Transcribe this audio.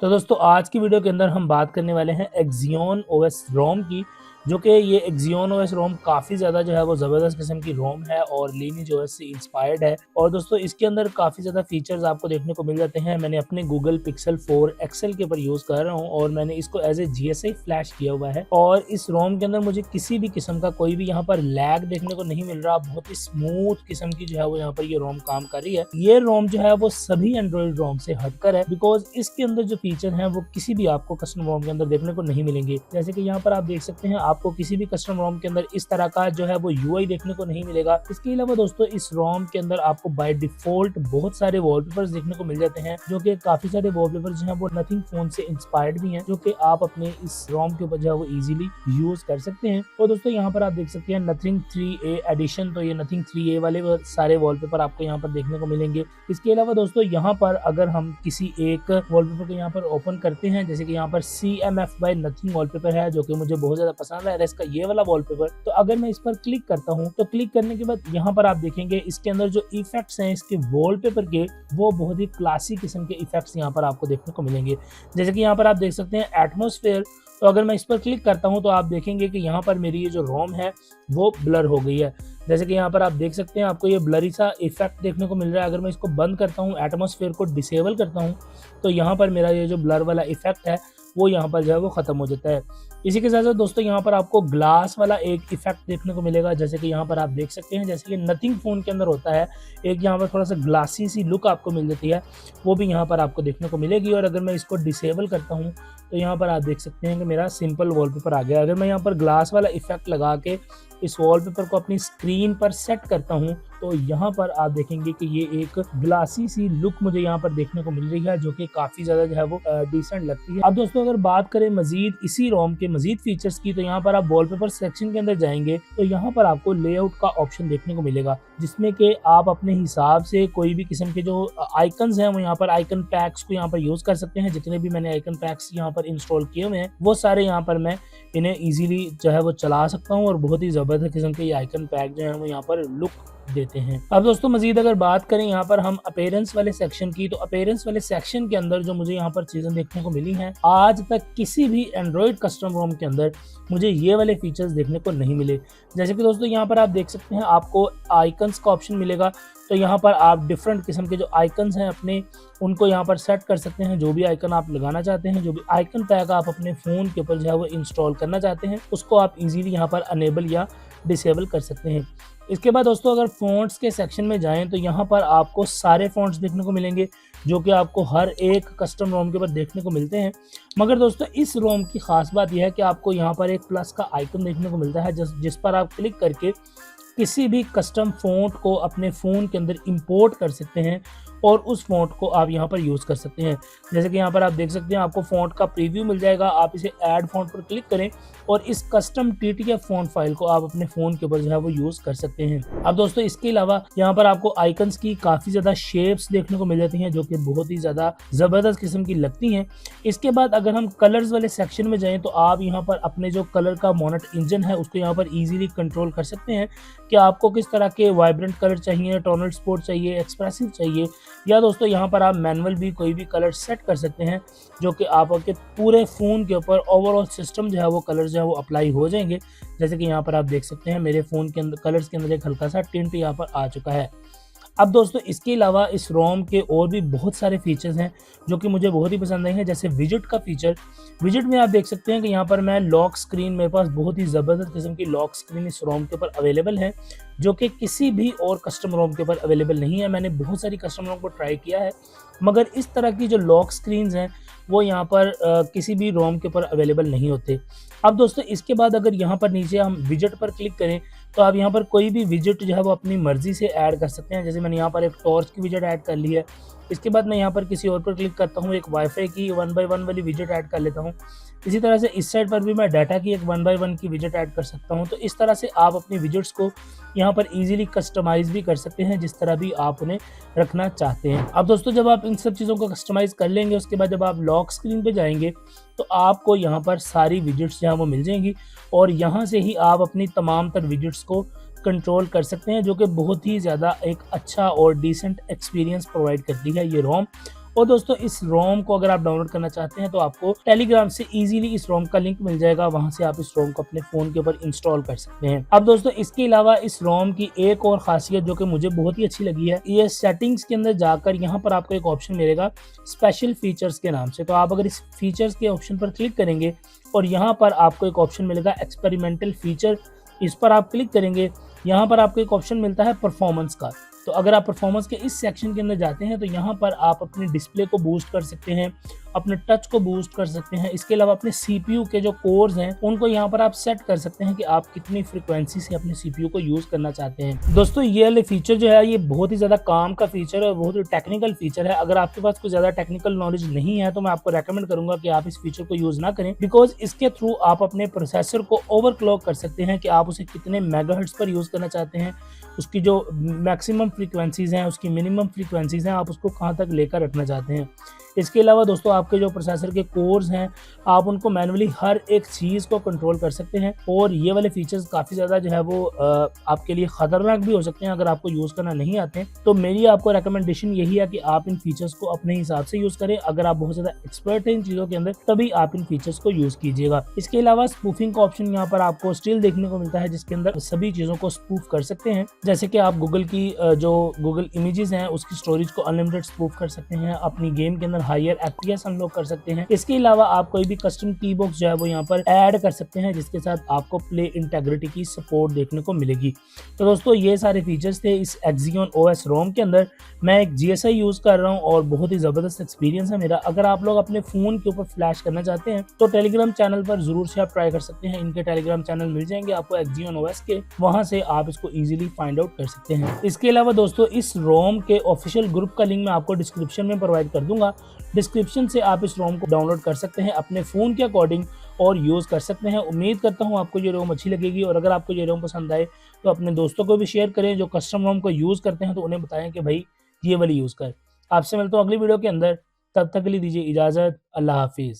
तो दोस्तों आज की वीडियो के अंदर हम बात करने वाले हैं एक्सियन ओएस रोम की, जो कि ये एक्सियन ओएस रोम काफ़ी ज़्यादा जो है वो ज़बरदस्त किस्म की रोम है और लीनिज ओएस से इंस्पायर्ड है। और दोस्तों इसके अंदर काफ़ी ज़्यादा फीचर्स आपको देखने को मिल जाते हैं। मैंने अपने गूगल पिक्सल 4 एक्सेल के ऊपर यूज़ कर रहा हूँ और मैंने इसको एज ए GSI फ्लैश किया हुआ है। और इस रोम के अंदर मुझे किसी भी किस्म का कोई भी यहाँ पर लैग देखने को नहीं मिल रहा। बहुत ही स्मूथ किस्म की जो है वो यहाँ पर ये रोम काम कर रही है। ये रोम जो है वो सभी एंड्रॉइड रोम से हटकर है, बिकॉज इसके अंदर जो फीचर हैं वो किसी भी आपको कस्टम रोम के अंदर देखने को नहीं मिलेंगे। जैसे कि यहाँ पर आप देख सकते हैं, आपको किसी भी कस्टम रोम के अंदर इस तरह का जो है वो UI देखने को नहीं मिलेगा। इसके अलावा दोस्तों इस रोम के अंदर आपको बाय डिफॉल्ट बहुत सारे वॉलपेपर्स देखने को मिल जाते हैं, जो कि काफी सारे वॉलपेपर्स जो हैं वो नथिंग फोन से इंस्पायर्ड भी हैं, जो कि आप अपने इस रोम के ऊपर जो है वो इजीली यूज कर सकते हैं। और दोस्तों यहाँ पर आप देख सकते हैं नथिंग 3A एडिशन, तो ये नथिंग 3A वाले सारे वॉलपेपर आपको यहाँ पर देखने को मिलेंगे। इसके अलावा दोस्तों यहाँ पर अगर हम किसी एक वॉलपेपर को यहाँ पर ओपन करते हैं, जैसे कि यहाँ पर CMF बाय नथिंग वॉलपेपर है, जो कि मुझे बहुत ज्यादा पसंद है इसका ये वाला वॉलपेपर। तो अगर मैं इस पर क्लिक करता हूँ तो क्लिक करने के बाद यहाँ पर आप देखेंगे इसके अंदर जो इफेक्ट्स हैं इसके वॉलपेपर के, वो बहुत ही क्लासिक किस्म के इफेक्ट्स यहाँ पर आपको देखने को मिलेंगे। जैसे कि यहाँ पर आप देख सकते हैं एटमॉस्फेयर। तो अगर मैं इस पर क्लिक करता हूं तो आप देखेंगे कि यहाँ पर मेरी ये जो रोम है वो ब्लर हो गई है। जैसे कि यहाँ पर आप देख सकते हैं, आपको ये ब्लरी सा इफेक्ट देखने को मिल रहा है। अगर मैं इसको बंद करता हूँ, एटमॉस्फेयर को डिसेबल करता हूँ, तो यहाँ पर मेरा ये जो ब्लर वाला इफेक्ट है वो यहाँ पर जो है वो खत्म हो जाता है। इसी के साथ साथ दोस्तों यहाँ पर आपको ग्लास वाला एक इफेक्ट देखने को मिलेगा। जैसे कि यहाँ पर आप देख सकते हैं, जैसे कि नथिंग फोन के अंदर होता है, एक यहाँ पर थोड़ा सा ग्लासी सी लुक आपको मिल जाती है, वो भी यहाँ पर आपको देखने को मिलेगी। और अगर मैं इसको डिसेबल करता हूँ तो यहाँ पर आप देख सकते हैं कि मेरा सिंपल वॉलपेपर आ गया। अगर मैं यहाँ पर ग्लास वाला इफेक्ट लगा के इस वॉलपेपर को अपनी स्क्रीन पर सेट करता हूँ तो यहाँ पर आप देखेंगे कि ये एक ग्लासी सी लुक मुझे यहाँ पर देखने को मिल रही है, जो कि काफी ज्यादा जो है वो डिसेंट लगती है। अब दोस्तों अगर बात करें मजीद इसी रोम के मजीद फीचर्स की, तो यहाँ पर आप वॉलपेपर सेक्शन के अंदर जाएंगे तो यहाँ पर आपको लेआउट का ऑप्शन देखने को मिलेगा, जिसमें कि आप अपने हिसाब से कोई भी किस्म के जो आइकन्स हैं वो यहाँ पर आइकन पैक्स को यहाँ पर यूज कर सकते हैं। जितने भी मैंने आइकन पैक्स यहाँ पर इंस्टॉल किए हुए हैं वो सारे यहाँ पर मैं इन्हें इजीली जो है वो चला सकता हूँ और बहुत ही जबरदस्त किस्म के ये आइकन पैक जो है वो यहाँ पर लुक देते हैं। अब दोस्तों मजीद अगर बात करें यहाँ पर हम अपीयरेंस वाले सेक्शन की, तो अपीयरेंस वाले सेक्शन के अंदर जो मुझे यहाँ पर चीजें देखने को मिली हैं, आज तक किसी भी एंड्रॉइड कस्टम रोम के अंदर मुझे ये वाले फीचर्स देखने को नहीं मिले। जैसे कि दोस्तों यहाँ पर आप देख सकते हैं, आपको आइकन्स का ऑप्शन मिलेगा। तो यहाँ पर आप डिफरेंट किस्म के जो आइकन्स हैं अपने, उनको यहाँ पर सेट कर सकते हैं। जो भी आइकन आप लगाना चाहते हैं, जो भी आइकन पैक आप अपने फ़ोन के ऊपर जो है वो इंस्टॉल करना चाहते हैं, उसको आप इजीली यहाँ पर अनेबल या डिसेबल कर सकते हैं। इसके बाद दोस्तों अगर फ़ॉन्ट्स के सेक्शन में जाएं तो यहाँ पर आपको सारे फ़ॉन्ट्स देखने को मिलेंगे, जो कि आपको हर एक कस्टम रोम के ऊपर देखने को मिलते हैं। मगर दोस्तों इस रोम की ख़ास बात यह है कि आपको यहाँ पर एक प्लस का आइकन देखने को मिलता है, जिस पर आप क्लिक करके किसी भी कस्टम फ़ॉन्ट को अपने फ़ोन के अंदर इंपोर्ट कर सकते हैं और उस फ़ॉन्ट को आप यहाँ पर यूज़ कर सकते हैं। जैसे कि यहाँ पर आप देख सकते हैं, आपको फ़ॉन्ट का प्रीव्यू मिल जाएगा। आप इसे ऐड फ़ॉन्ट पर क्लिक करें और इस कस्टम TTF फ़ॉन्ट फाइल को आप अपने फ़ोन के ऊपर जो है वो यूज़ कर सकते हैं। अब दोस्तों इसके अलावा यहाँ पर आपको आइकन्स की काफ़ी ज़्यादा शेप्स देखने को मिल जाती हैं, जो कि बहुत ही ज़्यादा ज़बरदस्त किस्म की लगती हैं। इसके बाद अगर हम कलर्स वाले सेक्शन में जाएँ तो आप यहाँ पर अपने जो कलर का मोनेट इंजन है उसको यहाँ पर ईजिली कंट्रोल कर सकते हैं कि आपको किस तरह के वाइब्रेंट कलर चाहिए, टोनल स्पॉट चाहिए, एक्सप्रेसिव चाहिए, या दोस्तों यहाँ पर आप मैनुअल भी कोई भी कलर सेट कर सकते हैं, जो कि आपके पूरे फ़ोन के ऊपर ओवरऑल सिस्टम जो है वो कलर जो है वो अप्लाई हो जाएंगे। जैसे कि यहाँ पर आप देख सकते हैं, मेरे फ़ोन के अंदर कलर्स के अंदर एक हल्का सा टिंट यहाँ पर आ चुका है। अब दोस्तों इसके अलावा इस रोम के और भी बहुत सारे फीचर्स हैं जो कि मुझे बहुत ही पसंद आए हैं। जैसे विजिट का फीचर, विजिट में आप देख सकते हैं कि यहाँ पर मैं लॉक स्क्रीन, मेरे पास बहुत ही ज़बरदस्त किस्म की लॉक स्क्रीन इस रोम के ऊपर अवेलेबल है, जो कि किसी भी और कस्टम रोम के ऊपर अवेलेबल नहीं है। मैंने बहुत सारी कस्टम रोम को ट्राई किया है, मगर इस तरह की जो लॉक स्क्रीन्स हैं वो यहाँ पर किसी भी रोम के ऊपर अवेलेबल नहीं होते। अब दोस्तों इसके बाद अगर यहाँ पर नीचे हम विजिट पर क्लिक करें तो आप यहाँ पर कोई भी विजिट जो है वो अपनी मर्जी से ऐड कर सकते हैं। जैसे मैंने यहाँ पर एक टॉर्च की विजिट ऐड कर ली है। इसके बाद मैं यहाँ पर किसी और पर क्लिक करता हूँ, एक वाईफाई की 1x1 वाली विजिट ऐड कर लेता हूँ। इसी तरह से इस साइड पर भी मैं डाटा की एक 1x1 की विजिट ऐड कर सकता हूँ। तो इस तरह से आप अपनी विजिट्स को यहाँ पर इजीली कस्टमाइज भी कर सकते हैं, जिस तरह भी आप उन्हें रखना चाहते हैं। अब दोस्तों जब आप इन सब चीज़ों को कस्टमाइज कर लेंगे, उसके बाद जब आप लॉक स्क्रीन पे जाएंगे तो आपको यहाँ पर सारी विजिट्स जो है वो मिल जाएंगी और यहाँ से ही आप अपनी तमाम तर विजिट्स को कंट्रोल कर सकते हैं, जो कि बहुत ही ज़्यादा एक अच्छा और डिसेंट एक्सपीरियंस प्रोवाइड करती है ये रोम। और दोस्तों इस रोम को अगर आप डाउनलोड करना चाहते हैं तो आपको टेलीग्राम से इजीली इस रोम का लिंक मिल जाएगा, वहां से आप इस रोम को अपने फोन के ऊपर इंस्टॉल कर सकते हैं। अब दोस्तों इसके अलावा इस रोम की एक और खासियत जो कि मुझे बहुत ही अच्छी लगी है, ये सेटिंग्स के अंदर जाकर यहाँ पर आपको एक ऑप्शन मिलेगा स्पेशल फीचर्स के नाम से। तो आप अगर इस फीचर्स के ऑप्शन पर क्लिक करेंगे और यहाँ पर आपको एक ऑप्शन मिलेगा एक्सपेरिमेंटल फीचर, इस पर आप क्लिक करेंगे। यहाँ पर आपको एक ऑप्शन मिलता है परफॉर्मेंस का। तो अगर आप परफॉर्मेंस के इस सेक्शन के अंदर जाते हैं तो यहाँ पर आप अपने डिस्प्ले को बूस्ट कर सकते हैं, अपने टच को बूस्ट कर सकते हैं। इसके अलावा अपने सीपीयू के जो कोर्स हैं उनको यहाँ पर आप सेट कर सकते हैं कि आप कितनी फ्रीक्वेंसी से अपने सीपीयू को यूज करना चाहते हैं। दोस्तों ये वाले फीचर जो है ये बहुत ही ज्यादा काम का फीचर है, बहुत ही टेक्निकल फीचर है। अगर आपके पास कोई ज्यादा टेक्निकल नॉलेज नहीं है तो मैं आपको रेकमेंड करूंगा कि आप इस फीचर को यूज ना करें, बिकॉज इसके थ्रू आप अपने प्रोसेसर को ओवरक्लॉक कर सकते हैं कि आप उसे कितने मेगाहर्ट्ज पर यूज करना चाहते हैं, उसकी जो मैक्सिमम फ्रीक्वेंसीज हैं, उसकी मिनिमम फ्रीक्वेंसीज हैं, आप उसको कहाँ तक लेकर रखना चाहते हैं। इसके अलावा दोस्तों आपके जो प्रोसेसर के कोर्स हैं आप उनको मैनुअली हर एक चीज़ को कंट्रोल कर सकते हैं। और ये वाले फीचर्स काफ़ी ज़्यादा जो है वो आपके लिए ख़तरनाक भी हो सकते हैं अगर आपको यूज़ करना नहीं आते। तो मेरी आपको रिकमेंडेशन यही है कि आप इन फीचर्स को अपने हिसाब से यूज़ करें। अगर आप बहुत ज़्यादा एक्सपर्ट हैं इन चीज़ों के अंदर तभी आप इन फीचर्स को यूज़ कीजिएगा। इसके अलावा स्पूफिंग का ऑप्शन यहाँ पर आपको स्टिल देखने को मिलता है, जिसके अंदर सभी चीज़ों को स्पूफ कर सकते हैं। जैसे कि आप गूगल की जो गूगल इमेजेस हैं उसकी स्टोरेज को अनलिमिटेड स्पूफ कर सकते हैं, अपनी गेम के अंदर हायर FPS अनलॉक कर सकते हैं। इसके अलावा आप कोई भी कस्टम की बॉक्स जो है वो यहाँ पर ऐड कर सकते हैं, जिसके साथ आपको प्ले इंटेग्रिटी की सपोर्ट देखने को मिलेगी। तो दोस्तों ये सारे फीचर्स थे इस Axion OS ROM के अंदर। मैं एक GSI यूज कर रहा हूँ और बहुत ही जबरदस्त एक्सपीरियंस है मेरा। अगर आप लोग अपने फोन के ऊपर फ्लैश करना चाहते हैं तो टेलीग्राम चैनल पर जरूर से आप ट्राई कर सकते हैं। इनके टेलीग्राम चैनल मिल जाएंगे आपको Axion OS के, वहां से आप इसको इजीली फाइंड आउट कर सकते हैं। इसके अलावा दोस्तों इस रोम के ऑफिशियल ग्रुप का लिंक मैं आपको डिस्क्रिप्शन में प्रोवाइड कर दूंगा। डिस्क्रिप्शन से आप इस रोम को डाउनलोड कर सकते हैं अपने फ़ोन के अकॉर्डिंग और यूज़ कर सकते हैं। उम्मीद करता हूं आपको ये रोम अच्छी लगेगी, और अगर आपको ये रोम पसंद आए तो अपने दोस्तों को भी शेयर करें जो कस्टम रोम को यूज़ करते हैं, तो उन्हें बताएं कि भाई ये वाली यूज़ कर। आपसे मिलता हूँ अगली वीडियो के अंदर, तब तक के लिए दीजिए इजाज़त। अल्लाह हाफिज़।